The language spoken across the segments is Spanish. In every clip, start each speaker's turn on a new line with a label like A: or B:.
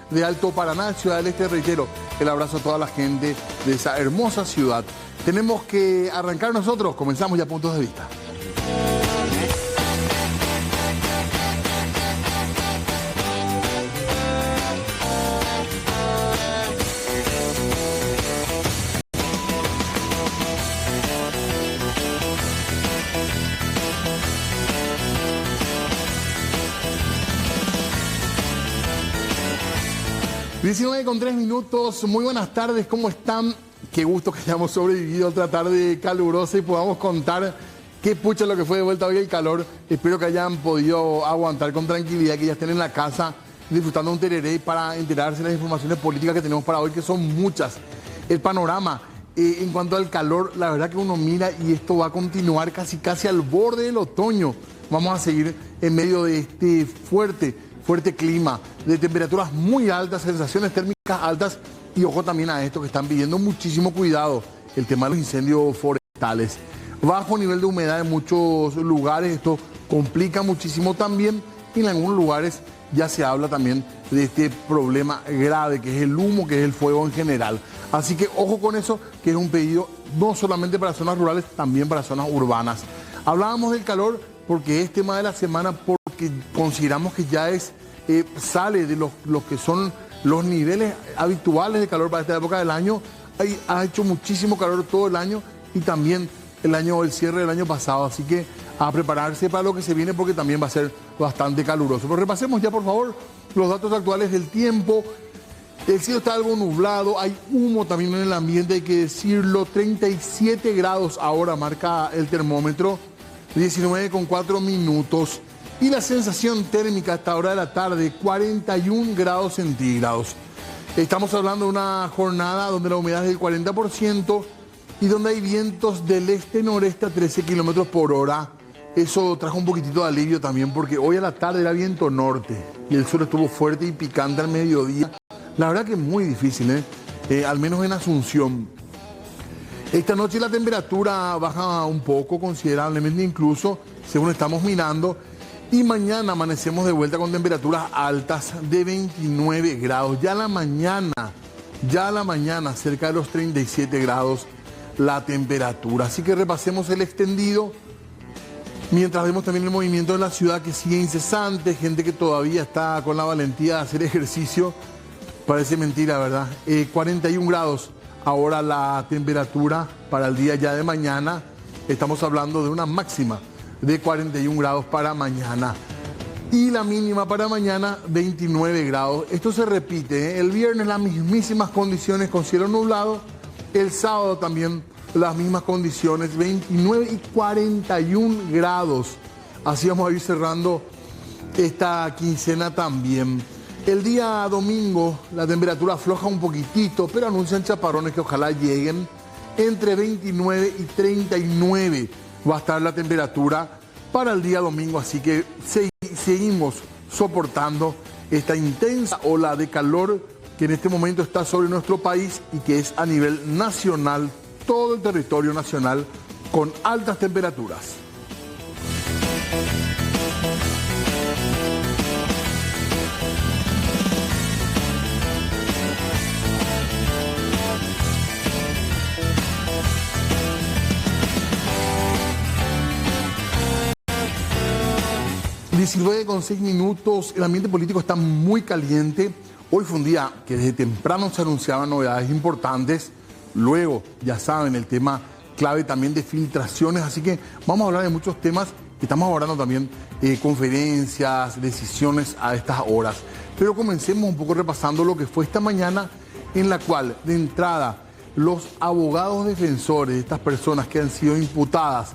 A: de Alto Paraná, Ciudad del Este. Reitero, el abrazo a toda la gente de esa hermosa ciudad. Tenemos que arrancar nosotros, comenzamos ya Puntos de Vista. Con 3 minutos, muy buenas tardes, ¿cómo están? Qué gusto que hayamos sobrevivido otra tarde calurosa y podamos contar qué pucha lo que fue de vuelta hoy el calor. Espero que hayan podido aguantar con tranquilidad, que ya estén en la casa disfrutando un tereré para enterarse de las informaciones políticas que tenemos para hoy, que son muchas. El panorama en cuanto al calor, la verdad que uno mira y esto va a continuar casi al borde del otoño. Vamos a seguir en medio de este fuerte clima, de temperaturas muy altas, sensaciones térmicas altas y ojo también a esto que están pidiendo muchísimo cuidado, el tema de los incendios forestales. Bajo nivel de humedad en muchos lugares, esto complica muchísimo también y en algunos lugares ya se habla también de este problema grave que es el humo, que es el fuego en general. Así que ojo con eso, que es un pedido no solamente para zonas rurales, también para zonas urbanas. Hablábamos del calor porque es tema de la semana, porque consideramos que ya sale de los que son los niveles habituales de calor para esta época del año. Ha hecho muchísimo calor todo el año y también el cierre del año pasado, así que a prepararse para lo que se viene porque también va a ser bastante caluroso. Pero repasemos ya por favor los datos actuales del tiempo. El cielo está algo nublado, hay humo también en el ambiente, hay que decirlo. 37 grados ahora marca el termómetro, 19,4 minutos. Y la sensación térmica a esta hora de la tarde, 41 grados centígrados. Estamos hablando de una jornada donde la humedad es del 40% y donde hay vientos del este-noreste a 13 kilómetros por hora. Eso trajo un poquitito de alivio también porque hoy a la tarde era viento norte y el sol estuvo fuerte y picante al mediodía. La verdad que es muy difícil, al menos en Asunción. Esta noche la temperatura baja un poco, considerablemente incluso, según estamos mirando. Y mañana amanecemos de vuelta con temperaturas altas de 29 grados. Ya a la mañana, cerca de los 37 grados la temperatura. Así que repasemos el extendido. Mientras vemos también el movimiento de la ciudad que sigue incesante, gente que todavía está con la valentía de hacer ejercicio. Parece mentira, ¿verdad? 41 grados ahora la temperatura para el día ya de mañana. Estamos hablando de una máxima de 41 grados para mañana. Y la mínima para mañana, 29 grados. Esto se repite, El viernes las mismísimas condiciones con cielo nublado. El sábado también las mismas condiciones, 29 y 41 grados. Así vamos a ir cerrando esta quincena también. El día domingo la temperatura afloja un poquitito, pero anuncian chaparrones que ojalá lleguen. Entre 29 y 39 va a estar la temperatura para el día domingo, así que seguimos soportando esta intensa ola de calor que en este momento está sobre nuestro país y que es a nivel nacional, todo el territorio nacional con altas temperaturas. Con 6 minutos, el ambiente político está muy caliente. Hoy fue un día que desde temprano se anunciaban novedades importantes. Luego, ya saben, el tema clave también de filtraciones. Así que vamos a hablar de muchos temas. Estamos abordando también conferencias, decisiones a estas horas. Pero comencemos un poco repasando lo que fue esta mañana, en la cual, de entrada, los abogados defensores de estas personas que han sido imputadas,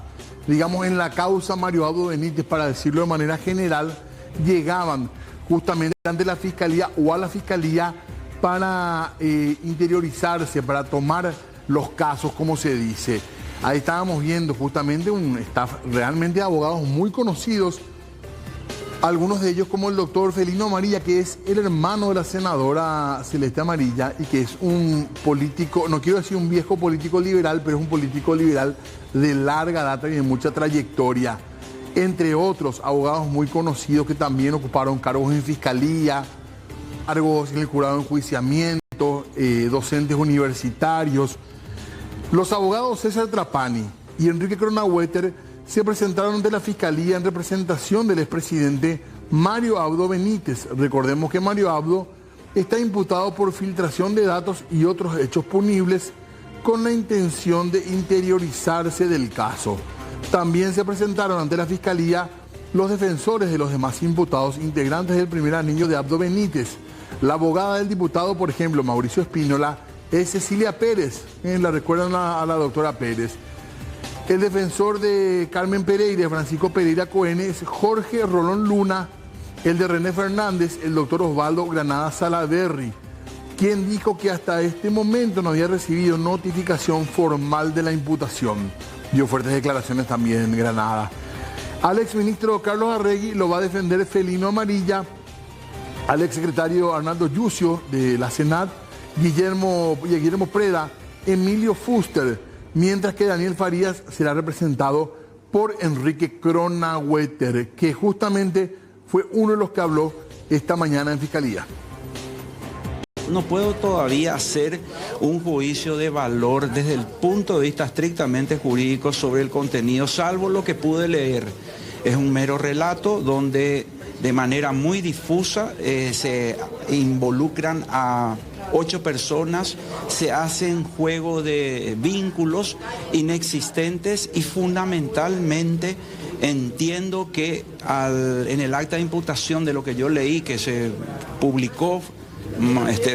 A: digamos, en la causa Mario Abdo Benítez, para decirlo de manera general, llegaban justamente ante la Fiscalía o a la Fiscalía para interiorizarse, para tomar los casos, como se dice. Ahí estábamos viendo justamente un staff realmente de abogados muy conocidos, algunos de ellos como el doctor Felino Amarilla, que es el hermano de la senadora Celeste Amarilla y que es un político, no quiero decir un viejo político liberal, pero es un político liberal de larga data y de mucha trayectoria. Entre otros abogados muy conocidos que también ocuparon cargos en fiscalía, cargos en el jurado de enjuiciamiento, docentes universitarios. Los abogados César Trapani y Enrique Cronaueter se presentaron ante la Fiscalía en representación del expresidente Mario Abdo Benítez. Recordemos que Mario Abdo está imputado por filtración de datos y otros hechos punibles con la intención de interiorizarse del caso. También se presentaron ante la Fiscalía los defensores de los demás imputados integrantes del primer anillo de Abdo Benítez. La abogada del diputado, por ejemplo, Mauricio Espínola, es Cecilia Pérez. La recuerdan a la doctora Pérez. El defensor de Carmen Pereira, Francisco Pereira Cohen, es Jorge Rolón Luna. El de René Fernández, el doctor Osvaldo Granada Salaverry, quien dijo que hasta este momento no había recibido notificación formal de la imputación. Dio fuertes declaraciones también en Granada. Al exministro Carlos Arregui lo va a defender Felino Amarilla, al exsecretario Arnaldo Yucio de la Senat, Guillermo Preda, Emilio Fuster, mientras que Daniel Farías será representado por Enrique Cronaueter, que justamente fue uno de los que habló esta mañana en Fiscalía.
B: No puedo todavía hacer un juicio de valor desde el punto de vista estrictamente jurídico sobre el contenido, salvo lo que pude leer. Es un mero relato donde de manera muy difusa se involucran a 8 personas, se hacen juego de vínculos inexistentes y fundamentalmente entiendo que en el acta de imputación de lo que yo leí, que se publicó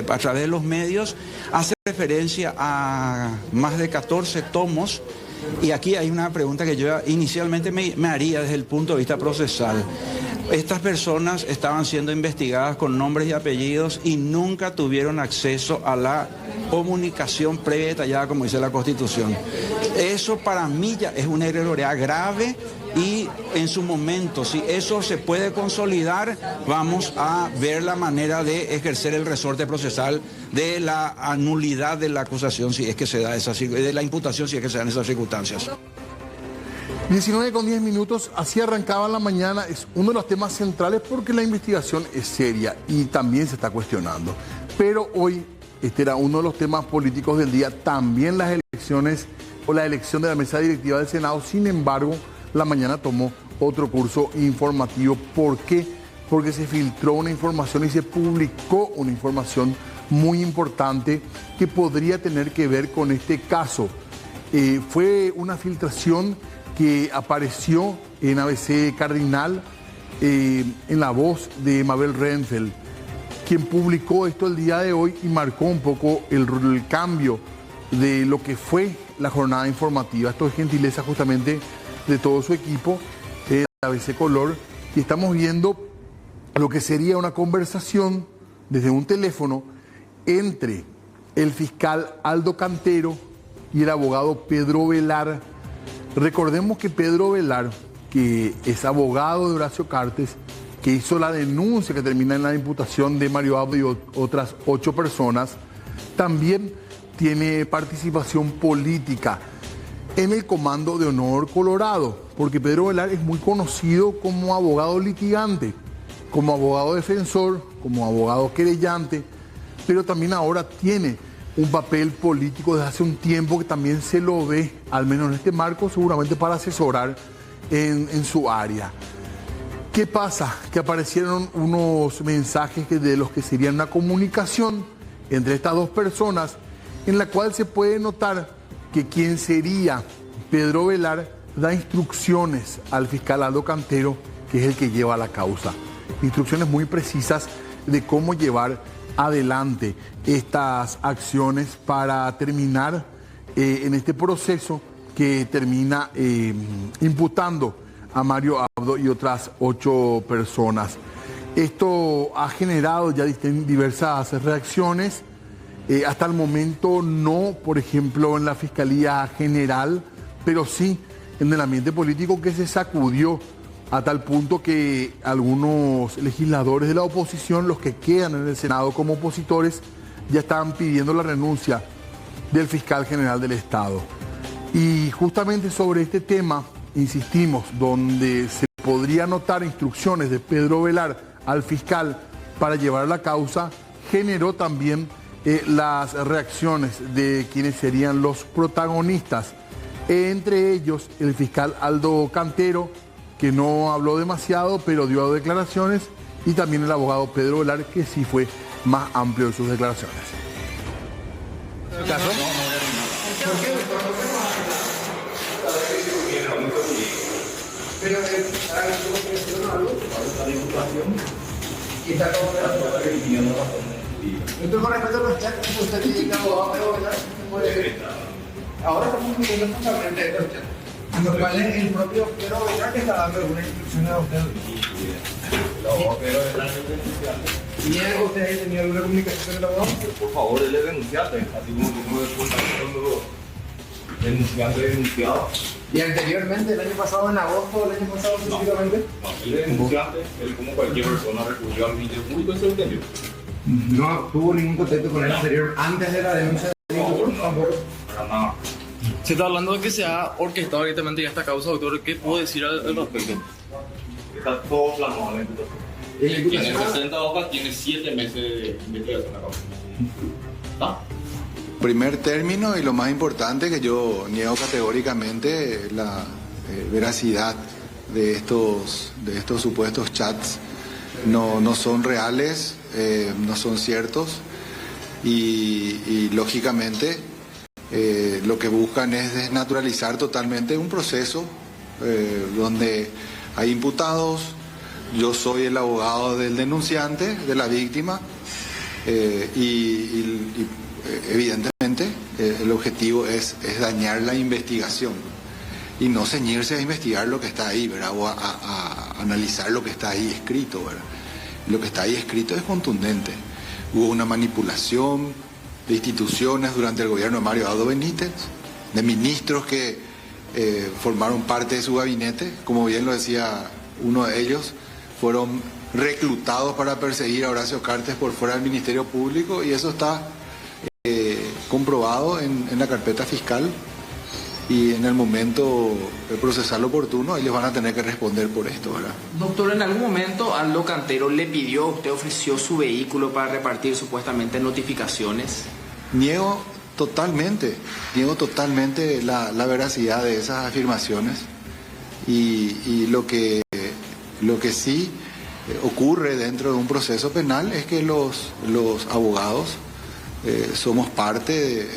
B: a través de los medios, hace referencia a más de 14 tomos. Y aquí hay una pregunta que yo inicialmente me haría desde el punto de vista procesal. Estas personas estaban siendo investigadas con nombres y apellidos y nunca tuvieron acceso a la comunicación previa y detallada, como dice la Constitución. Eso para mí ya es una irregularidad grave y en su momento, si eso se puede consolidar, vamos a ver la manera de ejercer el resorte procesal de la nulidad de la acusación, si es que se da de la imputación, si es que se dan esas circunstancias.
A: 19:10, así arrancaba la mañana. Es uno de los temas centrales porque la investigación es seria y también se está cuestionando. Pero hoy este era uno de los temas políticos del día, también las elecciones o la elección de la mesa directiva del Senado. Sin embargo, la mañana tomó otro curso informativo. ¿Por qué? Porque se filtró una información y se publicó una información muy importante que podría tener que ver con este caso. Fue una filtración que apareció en ABC Cardinal, en la voz de Mabel Renfeld, quien publicó esto el día de hoy y marcó un poco el cambio de lo que fue la jornada informativa. Esto es gentileza justamente de todo su equipo, de ABC Color, y estamos viendo lo que sería una conversación desde un teléfono entre el fiscal Aldo Cantero y el abogado Pedro Velar. Recordemos que Pedro Velar, que es abogado de Horacio Cartes, que hizo la denuncia que termina en la imputación de Mario Abdo y otras 8 personas, también tiene participación política en el Comando de Honor Colorado, porque Pedro Velar es muy conocido como abogado litigante, como abogado defensor, como abogado querellante, pero también ahora tiene un papel político desde hace un tiempo que también se lo ve, al menos en este marco, seguramente para asesorar en su área. ¿Qué pasa? Que aparecieron unos mensajes de los que serían una comunicación entre estas 2 personas, en la cual se puede notar que quien sería Pedro Velar da instrucciones al fiscal Aldo Cantero, que es el que lleva la causa. Instrucciones muy precisas de cómo llevar adelante estas acciones para terminar en este proceso que termina imputando a Mario Abdo y otras 8 personas. Esto ha generado ya diversas reacciones. Hasta el momento no, por ejemplo, en la Fiscalía General, pero sí en el ambiente político, que se sacudió a tal punto que algunos legisladores de la oposición, los que quedan en el Senado como opositores, ya estaban pidiendo la renuncia del fiscal general del Estado. Y justamente sobre este tema, insistimos, donde se podría notar instrucciones de Pedro Velar al fiscal para llevar la causa generó también las reacciones de quienes serían los protagonistas. Entre ellos, el fiscal Aldo Cantero, que no habló demasiado, pero dio declaraciones, y también el abogado Pedro Velar, que sí fue más amplio en sus declaraciones. ¿Caso?
C: Pero entonces, con respecto a los chats, usted dice que abogado, pero ahora estamos viviendo justamente de los chats, lo cual es el propio Pedro Velar que está dando alguna instrucción a usted. ¿Y usted ha tenido alguna comunicación con el abogado?
D: Por favor, él es denunciante, así como tú me cuentas denunciante denunciado.
C: ¿Y anteriormente, el año pasado, en agosto del año pasado específicamente?
D: No, él es denunciante, él como cualquier persona recurrió al Ministerio Público y se lo entendió.
C: No tuvo ningún contacto con él anterior antes de la denuncia del
D: tampoco. Para nada.
E: Se está hablando de que se ha orquestado directamente ya esta causa, doctor. ¿Qué puedo decir al respecto?
D: Está todo plasmado en la imputación.
F: Tiene 60 hojas, tiene 7 meses de investigación la causa. ¿Está?
G: Primer término, y lo más importante, que yo niego categóricamente la veracidad de estos supuestos chats. No son reales, no son ciertos, y lógicamente lo que buscan es desnaturalizar totalmente un proceso donde hay imputados. Yo soy el abogado del denunciante, de la víctima, y evidentemente el objetivo es dañar la investigación y no ceñirse a investigar lo que está ahí, ¿verdad? O a analizar lo que está ahí escrito, ¿verdad? Lo que está ahí escrito es contundente. Hubo una manipulación de instituciones durante el gobierno de Mario Abdo Benítez, de ministros que formaron parte de su gabinete, como bien lo decía uno de ellos, fueron reclutados para perseguir a Horacio Cartes por fuera del Ministerio Público, y eso está comprobado en la carpeta fiscal, y en el momento procesal oportuno ellos van a tener que responder por esto, ¿verdad?
H: Doctor, en algún momento Aldo Cantero le pidió, usted ofreció su vehículo para repartir supuestamente notificaciones.
G: Niego totalmente la veracidad de esas afirmaciones, y lo que sí ocurre dentro de un proceso penal es que los abogados somos parte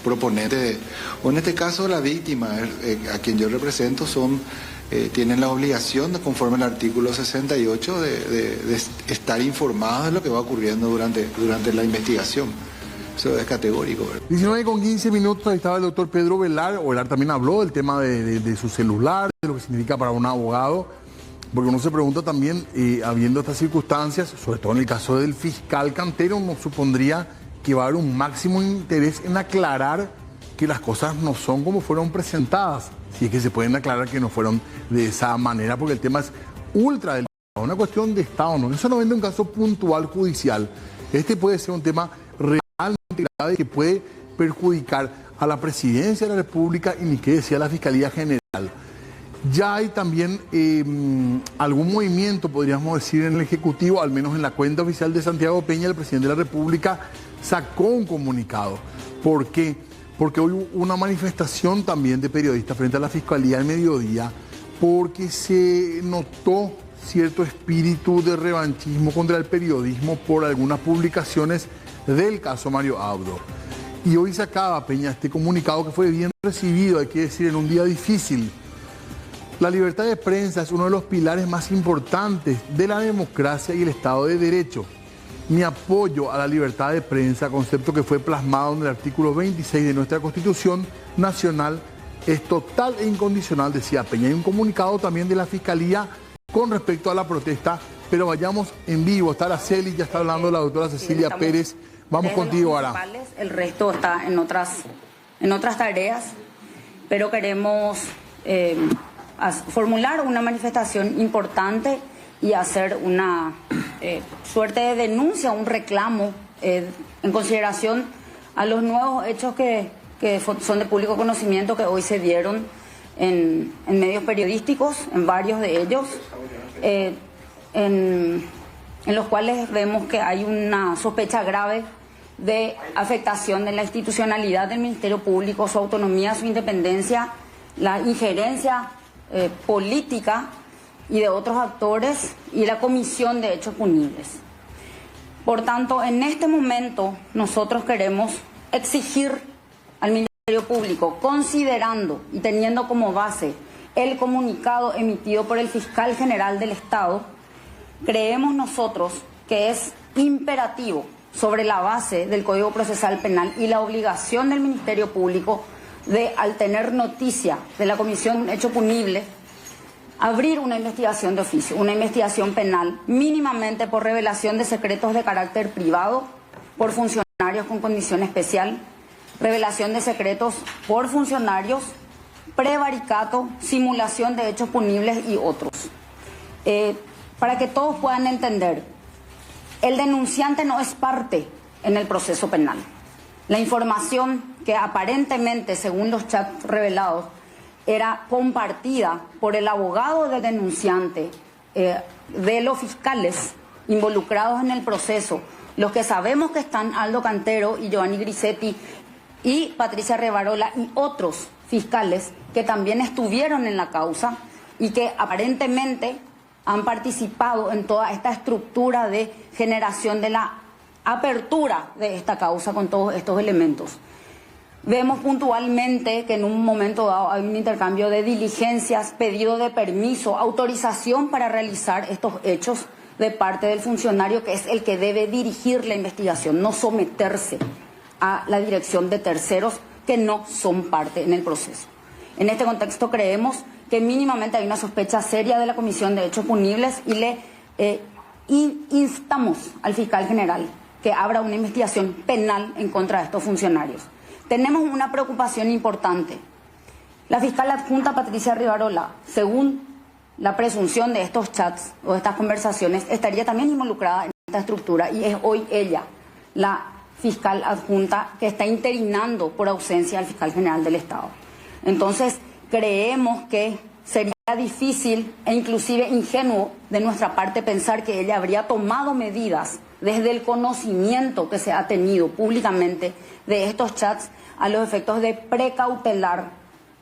G: proponentes, o en este caso la víctima, a quien yo represento, tienen la obligación, conforme al artículo 68, de estar informados de lo que va ocurriendo durante la investigación. Eso es categórico, ¿verdad?
A: 19:15 minutos, ahí estaba el doctor Pedro Velar. Velar también habló del tema de su celular, de lo que significa para un abogado, porque uno se pregunta también, habiendo estas circunstancias, sobre todo en el caso del fiscal Cantero, uno supondría que va a haber un máximo interés en aclarar que las cosas no son como fueron presentadas, si es que se pueden aclarar que no fueron de esa manera, porque el tema es ultra delicado, una cuestión de Estado, no es solamente un caso puntual judicial. Este puede ser un tema realmente grave que puede perjudicar a la Presidencia de la República, y ni qué decía la Fiscalía General. Ya hay también algún movimiento, podríamos decir, en el Ejecutivo, al menos en la cuenta oficial de Santiago Peña, el presidente de la República sacó un comunicado. ¿Por qué? Porque hoy hubo una manifestación también de periodistas frente a la Fiscalía al mediodía, porque se notó cierto espíritu de revanchismo contra el periodismo por algunas publicaciones del caso Mario Abdo. Y hoy sacaba Peña este comunicado, que fue bien recibido, hay que decir, en un día difícil. La libertad de prensa es uno de los pilares más importantes de la democracia y el Estado de Derecho. Mi apoyo a la libertad de prensa, concepto que fue plasmado en el artículo 26 de nuestra Constitución Nacional, es total e incondicional, decía Peña. Hay un comunicado también de la Fiscalía con respecto a la protesta, pero vayamos en vivo. Está Araceli, ya está hablando la doctora Cecilia Pérez. Vamos contigo, Ara.
I: El resto está en otras tareas, pero queremos formular una manifestación importante y hacer una suerte de denuncia, un reclamo en consideración a los nuevos hechos que son de público conocimiento, que hoy se dieron en medios periodísticos, en varios de ellos, en en los cuales vemos que hay una sospecha grave de afectación de la institucionalidad del Ministerio Público, su autonomía, su independencia, la injerencia política y de otros actores y la comisión de hechos punibles. Por tanto, en este momento nosotros queremos exigir al Ministerio Público, considerando y teniendo como base el comunicado emitido por el Fiscal General del Estado, creemos nosotros que es imperativo, sobre la base del Código Procesal Penal y la obligación del Ministerio Público de, al tener noticia de la comisión de hecho punible, abrir una investigación de oficio, una investigación penal, mínimamente por revelación de secretos de carácter privado, por funcionarios con condición especial, revelación de secretos por funcionarios, prevaricato, simulación de hechos punibles y otros. Para que todos puedan entender, el denunciante no es parte en el proceso penal. La información que aparentemente, según los chats revelados, era compartida por el abogado del denunciante, de los fiscales involucrados en el proceso, los que sabemos que están Aldo Cantero y Giovanni Grisetti y Patricia Rivarola y otros fiscales que también estuvieron en la causa y que aparentemente han participado en toda esta estructura de generación de la apertura de esta causa con todos estos elementos. Vemos puntualmente que en un momento dado hay un intercambio de diligencias, pedido de permiso, autorización para realizar estos hechos de parte del funcionario que es el que debe dirigir la investigación, no someterse a la dirección de terceros que no son parte en el proceso. En este contexto creemos que mínimamente hay una sospecha seria de la comisión de hechos punibles y le instamos al fiscal general que abra una investigación penal en contra de estos funcionarios. Tenemos una preocupación importante. La fiscal adjunta Patricia Rivarola, según la presunción de estos chats o de estas conversaciones, estaría también involucrada en esta estructura y es hoy ella la fiscal adjunta que está interinando por ausencia al fiscal general del Estado. Entonces, creemos que sería difícil e inclusive ingenuo de nuestra parte pensar que ella habría tomado medidas desde el conocimiento que se ha tenido públicamente de estos chats a los efectos de precautelar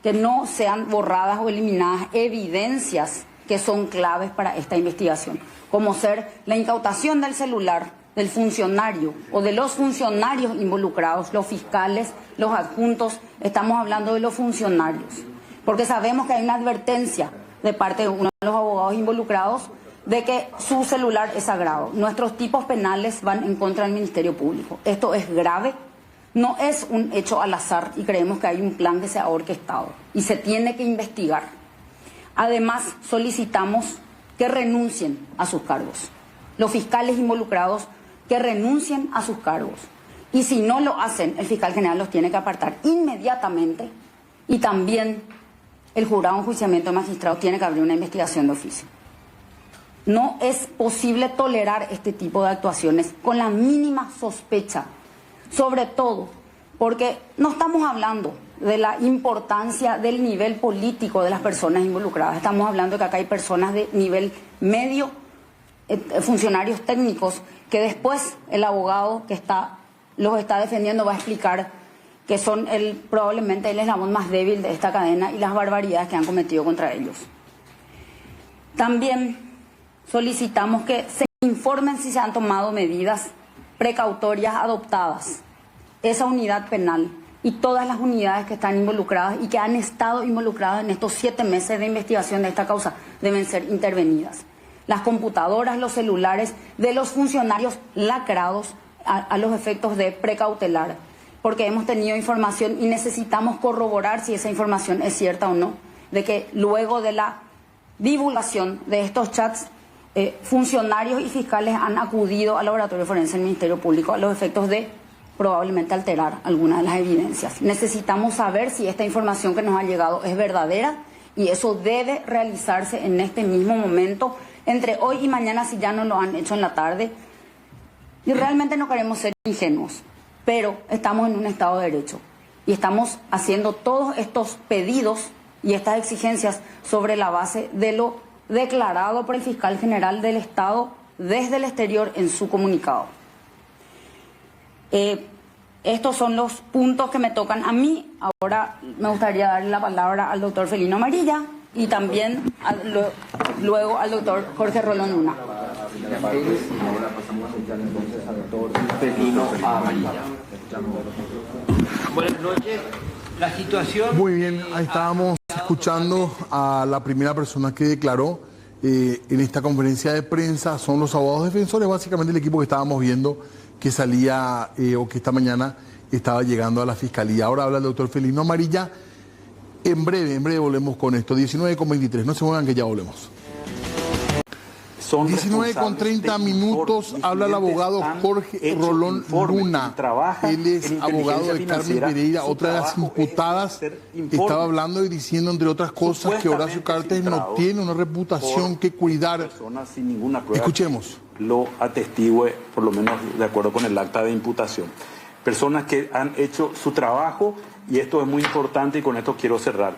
I: que no sean borradas o eliminadas evidencias que son claves para esta investigación, como ser la incautación del celular del funcionario o de los funcionarios involucrados, los fiscales, los adjuntos, estamos hablando de los funcionarios, porque sabemos que hay una advertencia de parte de uno de los abogados involucrados de que su celular es sagrado. Nuestros tipos penales van en contra del Ministerio Público. Esto es grave, no es un hecho al azar y creemos que hay un plan que se ha orquestado y se tiene que investigar. Además, solicitamos que renuncien a sus cargos. Los fiscales involucrados que renuncien a sus cargos. Y si no lo hacen, el fiscal general los tiene que apartar inmediatamente y también el jurado de enjuiciamiento de magistrados tiene que abrir una investigación de oficio. No es posible tolerar este tipo de actuaciones con la mínima sospecha, sobre todo porque no estamos hablando de la importancia del nivel político de las personas involucradas, estamos hablando de que acá hay personas de nivel medio, funcionarios técnicos, que después el abogado que los está defendiendo va a explicar que son probablemente el eslabón más débil de esta cadena y las barbaridades que han cometido contra ellos. También solicitamos que se informen si se han tomado medidas precautorias adoptadas. Esa unidad penal y todas las unidades que están involucradas y que han estado involucradas en estos 7 meses de investigación de esta causa deben ser intervenidas. Las computadoras, los celulares de los funcionarios lacrados a los efectos de precautelar, porque hemos tenido información y necesitamos corroborar si esa información es cierta o no, de que luego de la divulgación de estos chats, funcionarios y fiscales han acudido al laboratorio forense del Ministerio Público a los efectos de probablemente alterar algunas de las evidencias. Necesitamos saber si esta información que nos ha llegado es verdadera y eso debe realizarse en este mismo momento, entre hoy y mañana si ya no lo han hecho en la tarde. Y realmente no queremos ser ingenuos, pero estamos en un Estado de Derecho y estamos haciendo todos estos pedidos y estas exigencias sobre la base de lo declarado por el fiscal general del Estado desde el exterior en su comunicado. Estos son los puntos que me tocan a mí. Ahora me gustaría darle la palabra al doctor Felino Amarilla y también luego al doctor Jorge Rolón Luna.
H: Ahora pasamos a escuchar entonces al doctor Felino Amarilla.
J: Buenas noches. La situación...
A: Muy bien, ahí estábamos escuchando a la primera persona que declaró en esta conferencia de prensa. Son los abogados defensores, básicamente el equipo que estábamos viendo que salía o que esta mañana estaba llegando a la fiscalía. Ahora habla el doctor Felino Amarilla. En breve volvemos con esto. 19:23, no se muevan que ya volvemos. 19:30 minutos, habla el abogado Jorge Rolón Luna. Él es abogado de Carmen Pereira, otra de las imputadas. Estaba hablando y diciendo, entre otras cosas, que Horacio Cartes no tiene una reputación que cuidar.
K: Sin ninguna prueba.
A: Escuchemos.
K: Lo atestigue, por lo menos de acuerdo con el acta de imputación. Personas que han hecho su trabajo, y esto es muy importante y con esto quiero cerrar.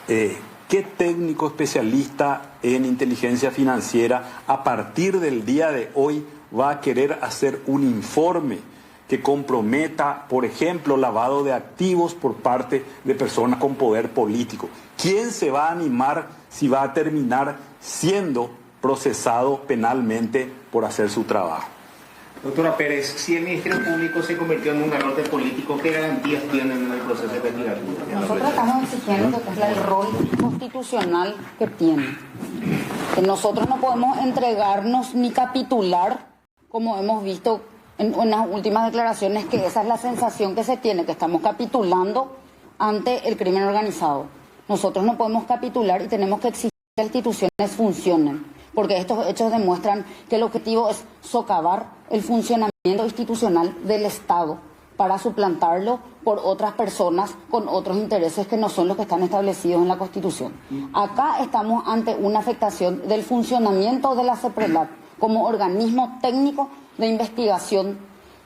K: ¿Qué técnico especialista en inteligencia financiera a partir del día de hoy va a querer hacer un informe que comprometa, por ejemplo, lavado de activos por parte de personas con poder político? ¿Quién se va a animar si va a terminar siendo procesado penalmente por hacer su trabajo?
J: Doctora Pérez, si el Ministerio Público se convirtió en un garrote político, ¿qué garantías tienen en el proceso investigativo?
I: Nosotros estamos exigiendo que es el rol constitucional que tiene. Que nosotros no podemos entregarnos ni capitular, como hemos visto en las últimas declaraciones, que esa es la sensación que se tiene, que estamos capitulando ante el crimen organizado. Nosotros no podemos capitular y tenemos que exigir que las instituciones funcionen, porque estos hechos demuestran que el objetivo es socavar el funcionamiento institucional del Estado para suplantarlo por otras personas con otros intereses que no son los que están establecidos en la Constitución. Acá estamos ante una afectación del funcionamiento de la CEPRELAT como organismo técnico de investigación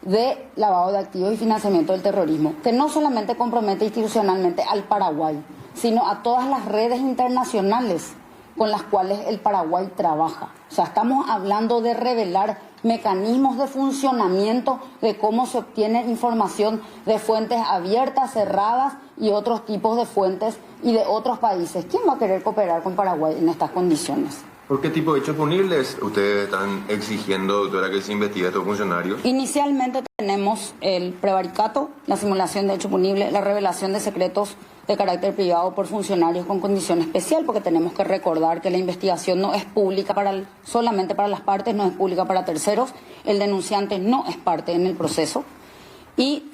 I: de lavado de activos y financiamiento del terrorismo, que no solamente compromete institucionalmente al Paraguay, sino a todas las redes internacionales con las cuales el Paraguay trabaja. O sea, estamos hablando de revelar mecanismos de funcionamiento de cómo se obtiene información de fuentes abiertas, cerradas y otros tipos de fuentes y de otros países. ¿Quién va a querer cooperar con Paraguay en estas condiciones?
L: ¿Por qué tipo de hechos punibles ustedes están exigiendo, doctora, que se investigue a estos funcionarios?
I: Inicialmente tenemos el prevaricato, la simulación de hecho punible, la revelación de secretos de carácter privado por funcionarios con condición especial, porque tenemos que recordar que la investigación no es pública solamente para las partes, no es pública para terceros, el denunciante no es parte en el proceso, y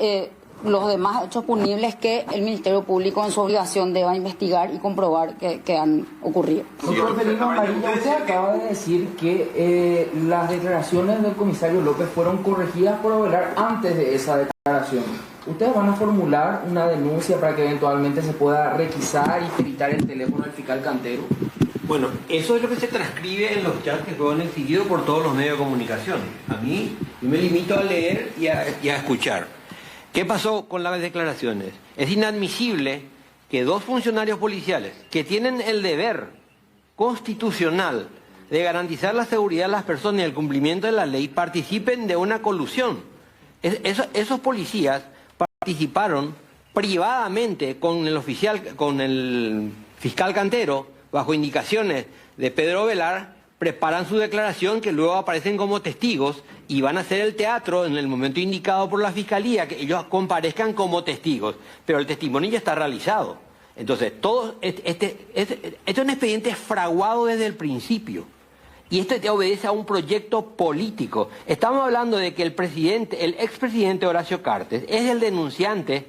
I: los demás hechos punibles que el Ministerio Público en su obligación deba investigar y comprobar que han ocurrido.
H: Doctor Felino Amarilla, usted acaba de decir que las declaraciones del comisario López fueron corregidas por Avelar antes de esa declaración. ¿Ustedes van a formular una denuncia para que eventualmente se pueda requisar y peritar el teléfono del fiscal Cantero?
J: Bueno, eso es lo que se transcribe en los chats que fueron exhibidos por todos los medios de comunicación. A mí, yo me limito a leer y a escuchar. ¿Qué pasó con las declaraciones? Es inadmisible que dos funcionarios policiales que tienen el deber constitucional de garantizar la seguridad de las personas y el cumplimiento de la ley participen de una colusión. Esos policías participaron privadamente con el fiscal Cantero, bajo indicaciones de Pedro Velar, preparan su declaración que luego aparecen como testigos y van a hacer el teatro en el momento indicado por la fiscalía, que ellos comparezcan como testigos, pero el testimonio ya está realizado. Entonces, este es un expediente fraguado desde el principio. Y esto obedece a un proyecto político. Estamos hablando de que el expresidente Horacio Cartes es el denunciante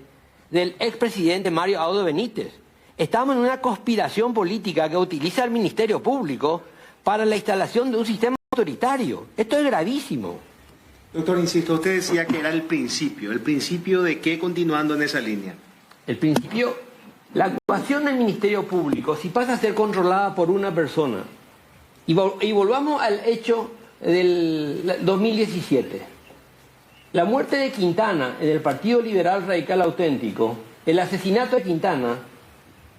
J: del expresidente Mario Audo Benítez. Estamos en una conspiración política que utiliza el Ministerio Público para la instalación de un sistema autoritario. Esto es gravísimo.
M: Doctor, insisto, usted decía que era el principio de qué, continuando en esa línea.
J: El principio, la actuación del Ministerio Público, si pasa a ser controlada por una persona, y volvamos al hecho del 2017. La muerte de Quintana en el Partido Liberal Radical Auténtico, el asesinato de Quintana,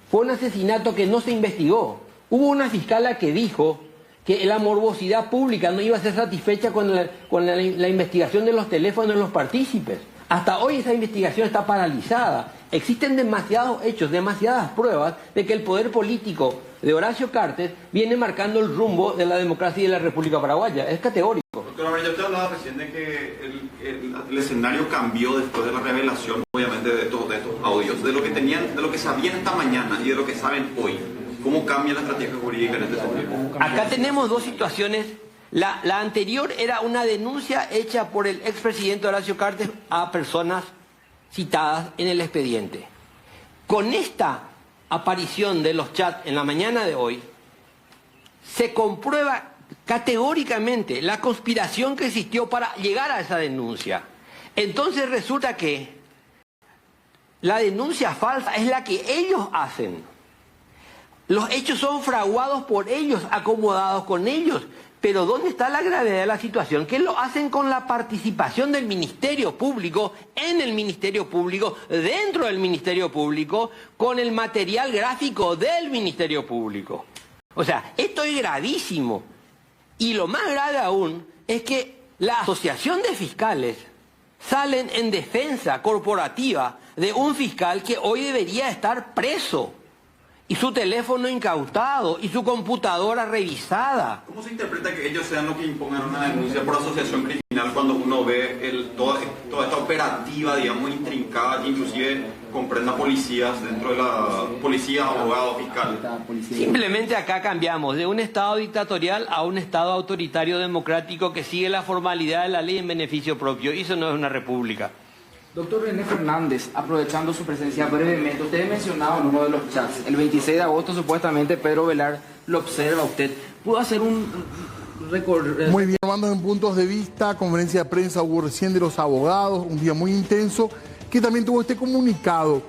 J: fue un asesinato que no se investigó. Hubo una fiscala que dijo que la morbosidad pública no iba a ser satisfecha con la investigación de los teléfonos de los partícipes. Hasta hoy esa investigación está paralizada. Existen demasiados hechos, demasiadas pruebas de que el poder político de Horacio Cartes viene marcando el rumbo de la democracia y de la República Paraguaya. Es categórico.
N: Doctor Amarilla, usted hablaba recién de que el escenario cambió después de la revelación, obviamente, de estos audios, de lo que sabían esta mañana y de lo que saben hoy. ¿Cómo cambia la estrategia jurídica en este sentido?
J: Acá tenemos dos situaciones. La anterior era una denuncia hecha por el expresidente Horacio Cartes a personas citadas en el expediente. Con esta aparición de los chats en la mañana de hoy, se comprueba categóricamente la conspiración que existió para llegar a esa denuncia. Entonces resulta que la denuncia falsa es la que ellos hacen. Los hechos son fraguados por ellos, acomodados con ellos. Pero ¿dónde está la gravedad de la situación? Que lo hacen con la participación del Ministerio Público, en el Ministerio Público, dentro del Ministerio Público, con el material gráfico del Ministerio Público. O sea, esto es gravísimo. Y lo más grave aún es que la Asociación de Fiscales salen en defensa corporativa de un fiscal que hoy debería estar preso. Y su teléfono incautado, y su computadora revisada.
N: ¿Cómo se interpreta que ellos sean los que impongan una denuncia por asociación criminal cuando uno ve toda esta operativa, digamos, intrincada, que inclusive comprenda policías dentro de la policía, abogados, fiscales?
J: Simplemente acá cambiamos de un Estado dictatorial a un Estado autoritario democrático que sigue la formalidad de la ley en beneficio propio. Y eso no es una república.
H: Doctor René Fernández, aprovechando su presencia brevemente, usted mencionaba en uno de los chats, el 26 de agosto supuestamente Pedro Velar lo observa a usted. ¿Pudo hacer un recorrido?
A: Muy bien, tomando en puntos de vista, conferencia de prensa hubo recién de los abogados, un día muy intenso, que también tuvo este comunicado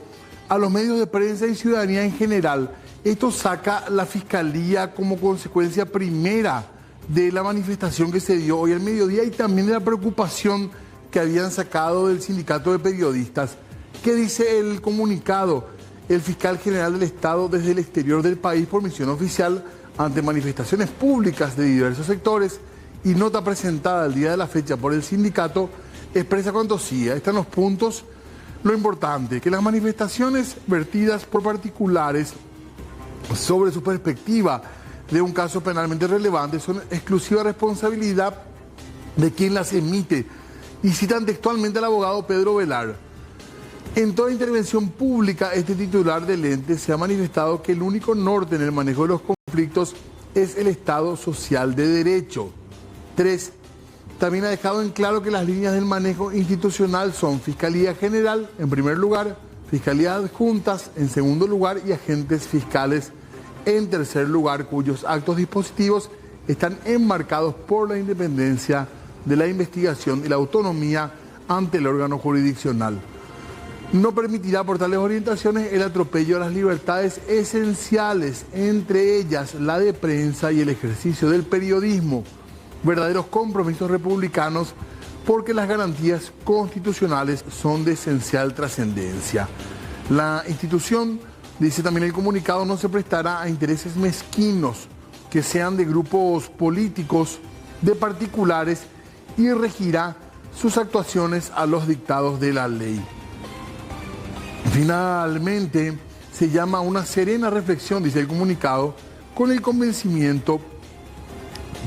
A: a los medios de prensa y ciudadanía en general. Esto saca la Fiscalía como consecuencia primera de la manifestación que se dio hoy al mediodía y también de la preocupación que habían sacado del sindicato de periodistas. ¿Qué dice el comunicado? El fiscal general del Estado desde el exterior del país por misión oficial ante manifestaciones públicas de diversos sectores y nota presentada el día de la fecha por el sindicato expresa cuanto sigue. Están los puntos. Lo importante, que las manifestaciones vertidas por particulares sobre su perspectiva de un caso penalmente relevante son exclusiva responsabilidad de quien las emite. Y citan textualmente al abogado Pedro Velar. En toda intervención pública, este titular del ente se ha manifestado que el único norte en el manejo de los conflictos es el Estado social de derecho. 3. También ha dejado en claro que las líneas del manejo institucional son Fiscalía General, en primer lugar, Fiscalía Adjuntas, en segundo lugar, y agentes fiscales, en tercer lugar, cuyos actos dispositivos están enmarcados por la independencia de la investigación y la autonomía ante el órgano jurisdiccional. No permitirá por tales orientaciones el atropello a las libertades esenciales, entre ellas la de prensa y el ejercicio del periodismo, verdaderos compromisos republicanos porque las garantías constitucionales son de esencial trascendencia. La institución, dice también el comunicado, no se prestará a intereses mezquinos que sean de grupos políticos, de particulares, y regirá sus actuaciones a los dictados de la ley. Finalmente, se llama a una serena reflexión, dice el comunicado, con el convencimiento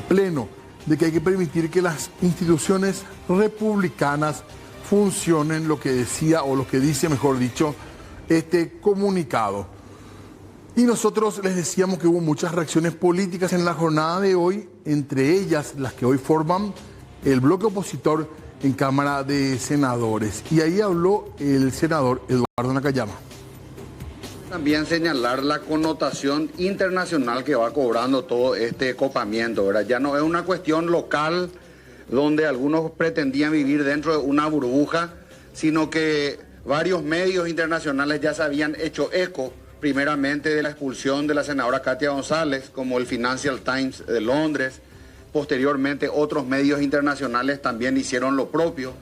A: pleno de que hay que permitir que las instituciones republicanas funcionen, lo que decía, o lo que dice, mejor dicho, este comunicado. Y nosotros les decíamos que hubo muchas reacciones políticas en la jornada de hoy, entre ellas las que hoy forman el bloque opositor en Cámara de Senadores. Y ahí habló el senador Eduardo Nakayama.
O: También señalar la connotación internacional que va cobrando todo este copamiento, ¿verdad? Ya no es una cuestión local donde algunos pretendían vivir dentro de una burbuja, sino que varios medios internacionales ya se habían hecho eco, primeramente de la expulsión de la senadora Katia González, como el Financial Times de Londres. Posteriormente otros medios internacionales también hicieron lo propio.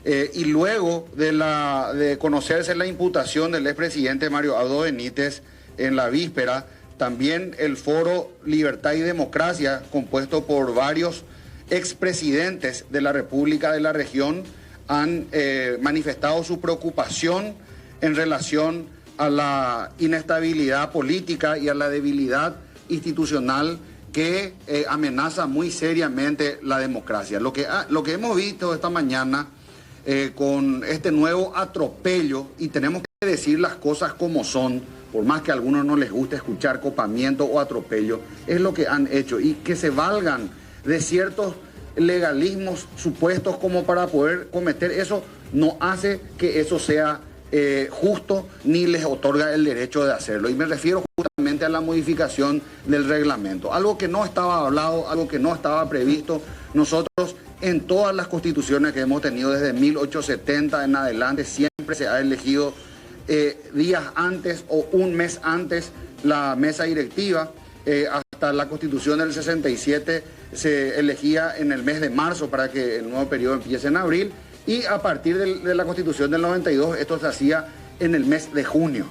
O: Y luego de conocerse la imputación del expresidente Mario Abdo Benítez en la víspera, también el Foro Libertad y Democracia, compuesto por varios expresidentes de la República de la región, han manifestado su preocupación en relación a la inestabilidad política y a la debilidad institucional que amenaza muy seriamente la democracia. Lo que hemos visto esta mañana con este nuevo atropello, y tenemos que decir las cosas como son, por más que a algunos no les guste escuchar copamiento o atropello, es lo que han hecho, y que se valgan de ciertos legalismos supuestos como para poder cometer eso, no hace que eso sea justo ni les otorga el derecho de hacerlo. Y me refiero justamente a la modificación del reglamento, algo que no estaba hablado, algo que no estaba previsto. Nosotros en todas las constituciones que hemos tenido desde 1870 en adelante siempre se ha elegido días antes o un mes antes la mesa directiva. Hasta la constitución del 67 se elegía en el mes de marzo para que el nuevo periodo empiece en abril, y a partir de la constitución del 92 esto se hacía en el mes de junio.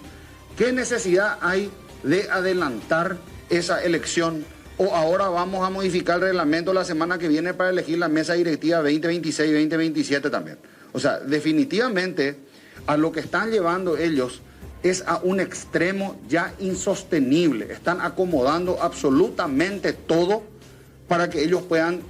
O: ¿Qué necesidad hay de adelantar esa elección? O ahora vamos a modificar el reglamento la semana que viene para elegir la mesa directiva 2026-2027 también. O sea, definitivamente a lo que están llevando ellos es a un extremo ya insostenible. Están acomodando absolutamente todo para que ellos puedan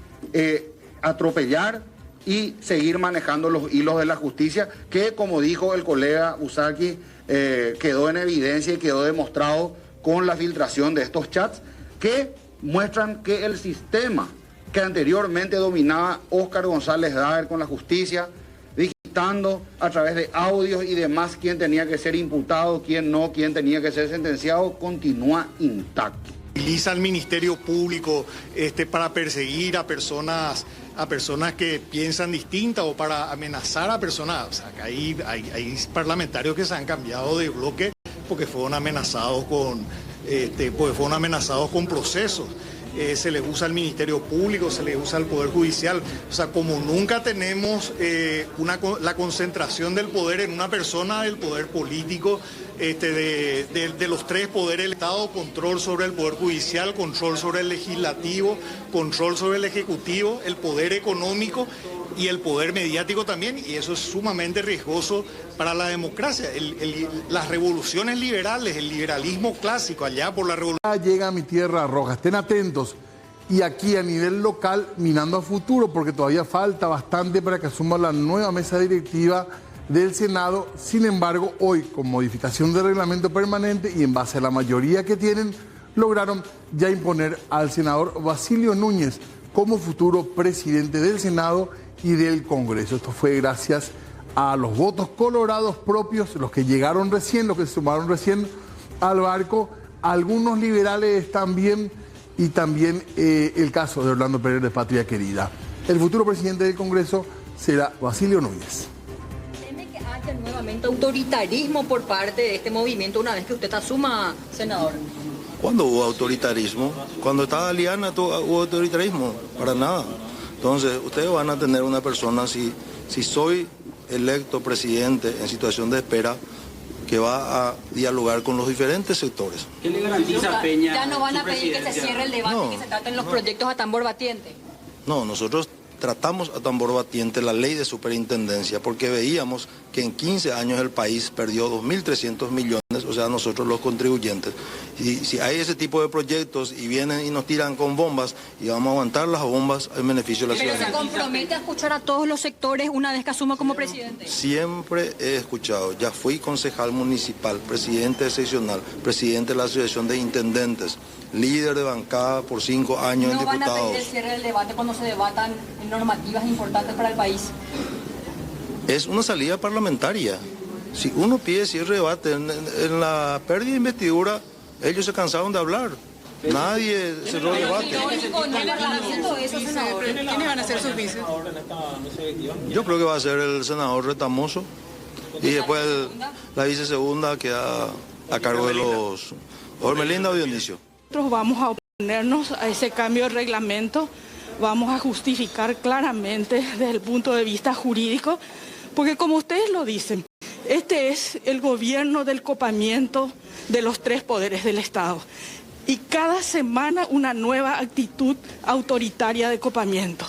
O: atropellar y seguir manejando los hilos de la justicia, que, como dijo el colega Usaki, quedó en evidencia y quedó demostrado con la filtración de estos chats que muestran que el sistema que anteriormente dominaba Óscar González Daer con la justicia, digitando a través de audios y demás quién tenía que ser imputado, quién no, quién tenía que ser sentenciado, continúa intacto.
P: Utiliza el Ministerio Público para perseguir a personas que piensan distinta o para amenazar a personas. O sea, que hay parlamentarios que se han cambiado de bloque porque fueron amenazados con procesos. Se les usa el Ministerio Público, se les usa el Poder Judicial. O sea, como nunca tenemos la concentración del poder en una persona, el poder político, de los tres poderes del Estado, control sobre el Poder Judicial, control sobre el Legislativo, control sobre el Ejecutivo, el poder económico y el poder mediático también, y eso es sumamente riesgoso para la democracia. Las revoluciones liberales, el liberalismo clásico, allá por la revolución...
A: Llega a mi tierra roja, estén atentos. Y aquí a nivel local, mirando a futuro, porque todavía falta bastante para que asuma la nueva mesa directiva del Senado. Sin embargo, hoy, con modificación del reglamento permanente y en base a la mayoría que tienen, lograron ya imponer al senador Basilio Núñez como futuro presidente del Senado y del Congreso. Esto fue gracias a los votos colorados propios, los que llegaron recién, los que se sumaron recién al barco, algunos liberales también, y también el caso de Orlando Pérez de Patria Querida. El futuro presidente del Congreso será Basilio Núñez.
Q: ¿Teme que haya nuevamente autoritarismo por parte de este movimiento una vez que usted asuma, senador?
R: ¿Cuándo hubo autoritarismo? Cuando estaba Aliana hubo autoritarismo, para nada. Entonces, ustedes van a tener una persona, si soy electo presidente en situación de espera, que va a dialogar con los diferentes sectores.
Q: ¿Qué le garantiza Peña? ¿Ya no van a pedir que se cierre el debate y que se traten los proyectos a tambor batiente?
R: No, nosotros tratamos a tambor batiente la ley de superintendencia porque veíamos que en 15 años el país perdió 2.300 millones, o sea, nosotros los contribuyentes. Y si hay ese tipo de proyectos y vienen y nos tiran con bombas y vamos a aguantar las bombas en beneficio de la ciudadanía.
Q: ¿Pero se compromete a escuchar a todos los sectores una vez que asuma como presidente?
R: Siempre he escuchado, ya fui concejal municipal, presidente seccional, presidente de la Asociación de Intendentes, líder de bancada por 5 años en diputados.
Q: ¿No van a pedir el cierre del debate cuando se debatan normativas importantes para el país?
R: Es una salida parlamentaria. Si uno pide cierre de debate, en la pérdida de investidura, ellos se cansaron de hablar. Nadie cerró el debate.
Q: ¿Quiénes van a ser sus vices?
R: Yo creo que va a ser el senador Retamoso y después la vicesegunda queda a cargo de los Ormelinda o Dionisio.
S: Nosotros vamos a oponernos a ese cambio de reglamento, vamos a justificar claramente desde el punto de vista jurídico, porque como ustedes lo dicen, este es el gobierno del copamiento de los tres poderes del Estado. y cada semana una nueva actitud autoritaria de copamiento.